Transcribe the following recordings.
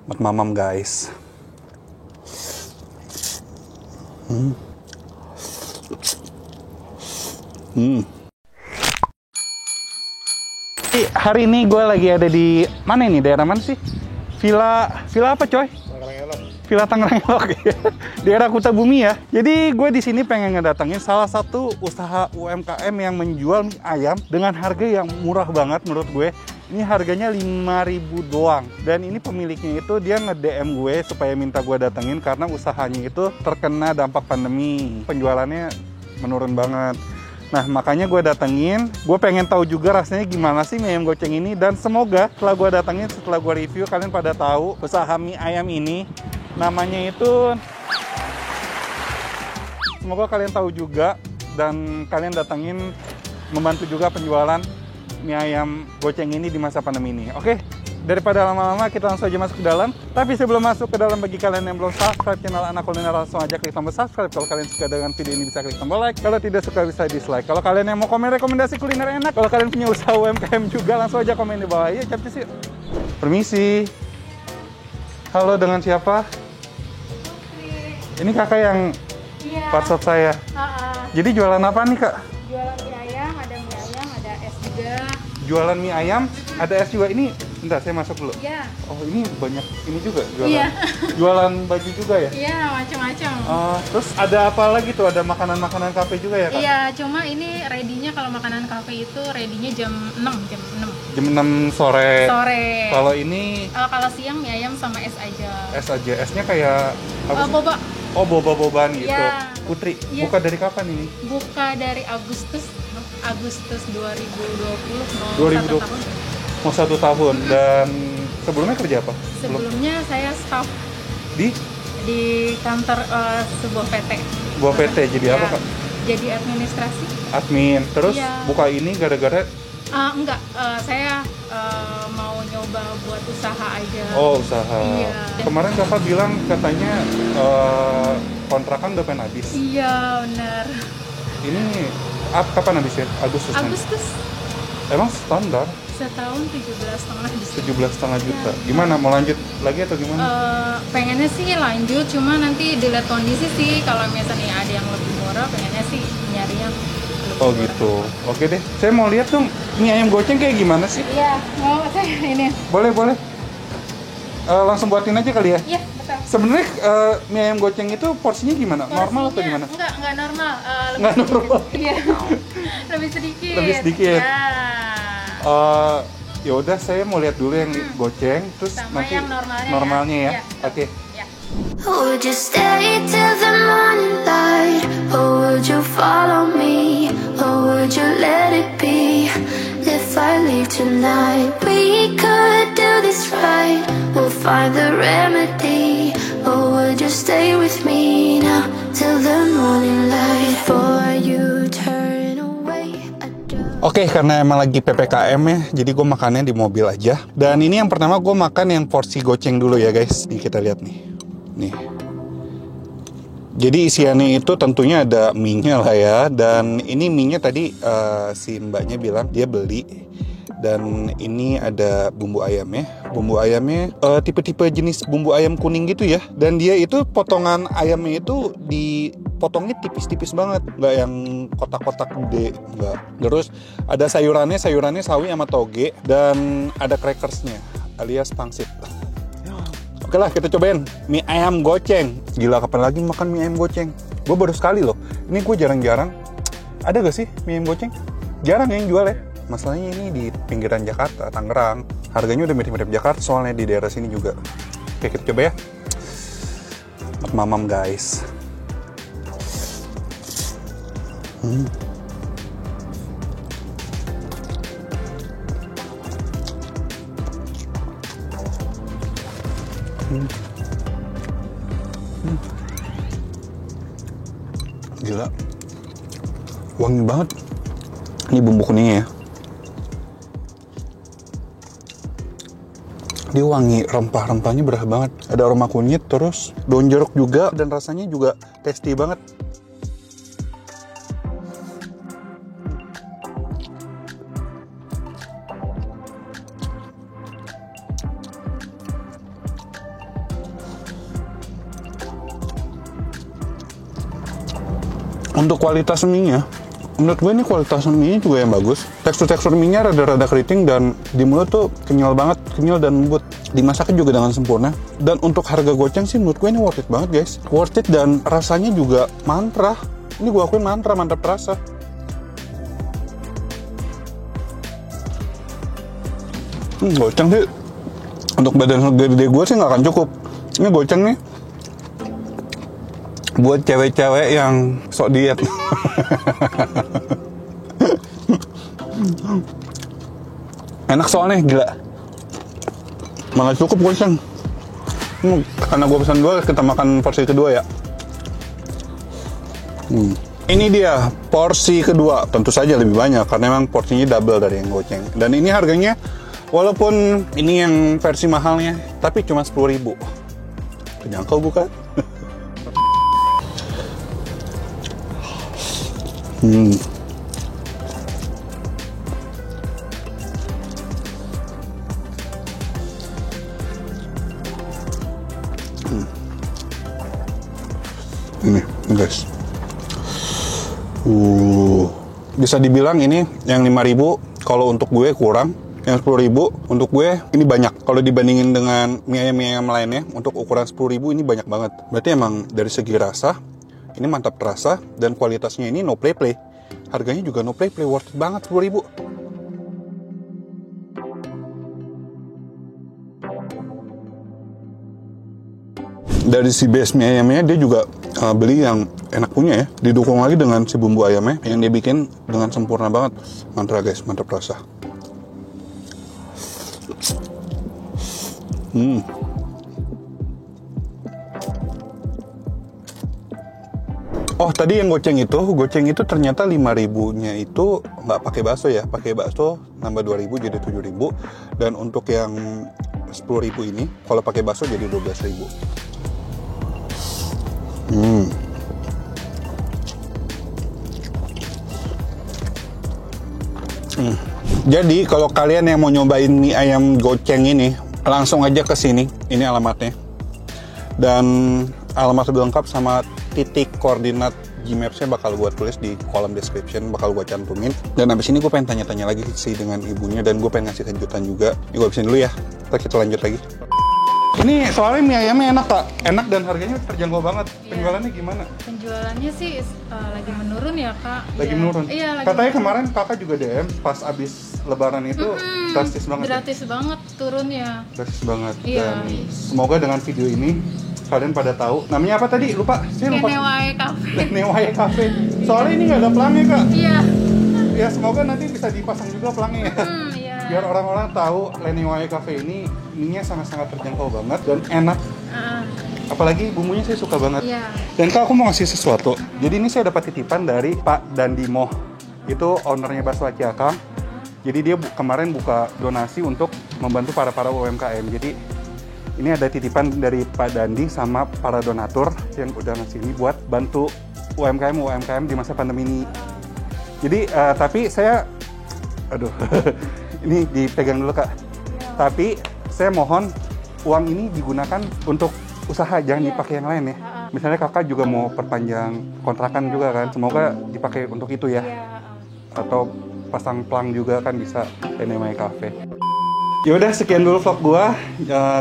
Buat mamam guys. Hari ini gue lagi ada di mana ini? Daerah mana sih? Villa apa coy? Villa Tangerang Elok ya. Daerah Kuta Bumi ya. Jadi gue di sini pengen ngedatengin salah satu usaha UMKM yang menjual mie ayam dengan harga yang murah banget menurut gue. Ini harganya 5.000 doang. Dan ini pemiliknya itu dia nge-DM gue supaya minta gue datengin karena usahanya itu terkena dampak pandemi. Penjualannya menurun banget. Nah, makanya gue datengin, gue pengen tahu juga rasanya gimana sih mie ayam goceng ini. Dan semoga setelah gue datengin, setelah gue review, kalian pada tahu usaha mie ayam ini. Namanya itu, semoga kalian tahu juga dan kalian datengin membantu juga penjualan mie ayam goceng ini di masa pandemi ini. Oke, daripada lama-lama kita langsung aja masuk ke dalam. Tapi sebelum masuk ke dalam, bagi kalian yang belum subscribe channel Anak Kuliner, langsung aja klik tombol subscribe. Kalau kalian suka dengan video ini bisa klik tombol like. Kalau tidak suka bisa dislike. Kalau kalian yang mau komen rekomendasi kuliner enak, kalau kalian punya usaha UMKM juga, langsung aja komen di bawah. Ayo capcus yuk. Permisi. Halo, dengan siapa? Ini kakak yang WhatsApp saya. Jadi jualan apa nih kak? Jualan mie ayam, ada es juga. Jualan mie ayam, ada es juga. Ini, bentar saya masuk dulu. Iya. Oh ini banyak ini juga jualan. Iya. Jualan baju juga ya? Iya, macam-macam. Terus ada apa lagi tuh? Ada makanan-makanan kafe juga ya kak? Iya, cuma ini ready-nya kalau makanan kafe itu ready-nya jam 6. Jam 6 sore. Kalau ini? Kalau siang mie ayam sama es aja. Es aja. Esnya kayak apa sih? Boba. Oh, boba-bobaan gitu. Ya. Putri, Ya. buka dari kapan ini? Buka dari Agustus 2020, mau 2020. 1 tahun. Mau 1 tahun. Dan sebelumnya kerja apa? Sebelumnya saya staff Di kantor sebuah PT. Buah PT, jadi Ya, apa kak? Jadi administrasi. Admin. Terus Iya. buka ini gara-gara? Enggak, saya mau nyoba buat usaha aja. Oh, usaha. Iya. Kemarin kakak bilang katanya kontrakan udah pengen habis. Iya, benar. Ini kapan habisnya? Agustus. Agustus. Emang standar Setahun 17,5 di sini. 17,5 juta. Ya. Gimana? Mau lanjut lagi atau gimana? Pengennya sih lanjut, cuma nanti dilihat kondisi sih. Kalau misalnya ada yang lebih murah, pengennya sih nyari yang lebih Oh murah. gitu. Oke deh. Saya mau lihat dong mie ayam goceng kayak gimana sih? Iya, mau saya ini. Boleh. Langsung buatin aja kali ya. Iya, betul. Sebenarnya mie ayam goceng itu porsinya gimana? Normal atau Porsinya gimana? Enggak normal. Nggak normal. Iya. Lebih sedikit. Lebih sedikit. Ya. Ya udah, saya mau lihat dulu yang goceng, terus Sama nanti yang normalnya ya. ya. Oke. Ya. Would you stay till the morning light? Or would you follow me? Or would you let it be? If I leave tonight, we could do this right. We'll find the remedy. Or would you stay with me now till the morning light? Before you turn away, I don't. Oke, karena emang lagi PPKM ya, jadi gue makannya di mobil aja. Dan ini yang pertama gue makan yang porsi goceng dulu ya guys. Nih kita lihat nih. Jadi isiannya itu tentunya ada mie-nya lah ya. Dan ini mie-nya tadi si mbaknya bilang dia beli. Dan ini ada bumbu ayamnya. Bumbu ayamnya tipe-tipe jenis bumbu ayam kuning gitu ya. Dan dia itu potongan ayamnya itu dipotongnya tipis-tipis banget. Nggak yang kotak-kotak gede. Nggak. Terus ada sayurannya sawi sama toge. Dan ada crackersnya alias pangsit. Oke lah, kita cobain mie ayam goceng. Gila, kapan lagi makan mie ayam goceng? Gue baru sekali loh. Ini gue jarang-jarang. Ada gak sih mie ayam goceng? Jarang yang jual ya. Masalahnya ini di pinggiran Jakarta, Tangerang. Harganya udah mirip-mirip Jakarta soalnya di daerah sini juga. Oke, kita coba ya. Buat mamam guys. Gila, wangi banget. Ini bumbu kuningnya ya. Dia wangi, rempah-rempahnya berasa banget. Ada aroma kunyit, terus daun jeruk juga, dan rasanya juga tasty banget. Untuk kualitas mie-nya, menurut gue ini kualitas mie juga yang bagus. Tekstur mie-nya rada-rada keriting dan di mulut tuh kenyal banget, kenyal dan lembut. Dimasaknya juga dengan sempurna. Dan untuk harga goceng sih menurut gue ini worth it banget guys. Worth it dan rasanya juga mantra. Ini gue akuin mantra, mantap terasa. Goceng sih untuk badan gede gue sih nggak akan cukup. Ini goceng nih buat cewek-cewek yang sok diet. Enak soalnya, gila. Malah cukup goceng. Karena gue pesan 2, kita makan porsi kedua ya. Ini dia porsi kedua. Tentu saja lebih banyak karena memang porsinya double dari yang goceng. Dan ini harganya, walaupun ini yang versi mahalnya, tapi cuma 10.000. Terjangkau bukan? Ini guys. Bisa dibilang ini yang 5.000 kalau untuk gue kurang. Yang 10.000 untuk gue ini banyak. Kalau dibandingin dengan mie ayam lainnya, untuk ukuran 10.000 ini banyak banget. Berarti emang dari segi rasa ini mantap terasa dan kualitasnya ini no play. Harganya juga no play, worth it banget 10.000. Dari si base mie ayamnya dia juga beli yang enak punya ya. Didukung lagi dengan si bumbu ayamnya yang dia bikin dengan sempurna banget. Mantra guys, mantap rasa. Oh tadi yang goceng itu ternyata 5.000-nya itu nggak pakai bakso ya, pakai bakso nambah 2.000 jadi 7.000, dan untuk yang 10.000 ini kalau pakai bakso jadi 12.000. Jadi kalau kalian yang mau nyobain mie ayam goceng ini, langsung aja ke sini. Ini alamatnya. Dan alamat lebih lengkap sama titik koordinat Gmaps-nya bakal gue tulis di kolom description, bakal gue cantumin. Dan abis ini gue pengen tanya-tanya lagi sih dengan ibunya, dan gue pengen ngasih kejutan juga. Ini gue habisin dulu ya, ntar kita lanjut lagi. Ini soalnya mie ayamnya enak Kak, enak dan harganya terjangkau banget. Penjualannya gimana? Penjualannya sih lagi menurun ya Kak. Lagi menurun? Iya, lagi katanya menurun. kemarin Kakak juga DM pas abis lebaran itu drastis banget. Drastis banget turunnya. Drastis banget. Iya. Dan semoga dengan video ini kalian pada tahu. Namanya apa tadi? Lupa. Saya lupa. Nenewae Cafe. Nenewae Cafe. Soalnya ini nggak ada pelangnya Kak. Iya. Ya semoga nanti bisa dipasang juga pelangnya ya. Iya. Biar orang-orang tahu Nenewae Cafe ini ininya sangat-sangat terjangkau banget dan enak. Apalagi bumbunya saya suka banget. Iya. Dan Kak, aku mau ngasih sesuatu. Jadi ini saya dapat titipan dari Pak Dandimo. Itu ownernya Bakso Aci Akang. Jadi dia kemarin buka donasi untuk membantu para UMKM. Jadi ini ada titipan dari Pak Dandi sama para donatur yang udah ngasih ini buat bantu UMKM di masa pandemi ini. Jadi tapi saya, aduh, ini dipegang dulu Kak. Tapi saya mohon uang ini digunakan untuk usaha, jangan dipakai yang lain ya. Misalnya Kakak juga mau perpanjang kontrakan juga kan, semoga dipakai untuk itu ya. Atau pasang pelang juga kan bisa Nenewae Cafe. Yaudah, sekian dulu vlog gua.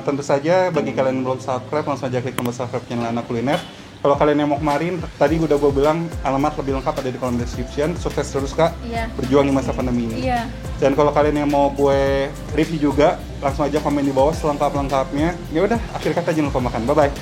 Tentu saja bagi kalian yang belum subscribe, langsung aja klik tombol subscribe channel Anak Kuliner. Kalau kalian yang mau kemarin, tadi udah gue bilang alamat lebih lengkap ada di kolom description. Sukses terus Kak, berjuang di masa pandemi ini. Dan kalau kalian yang mau gue review juga, langsung aja komen di bawah selengkap-lengkapnya. Ya udah, akhir kata jangan lupa makan. Bye bye.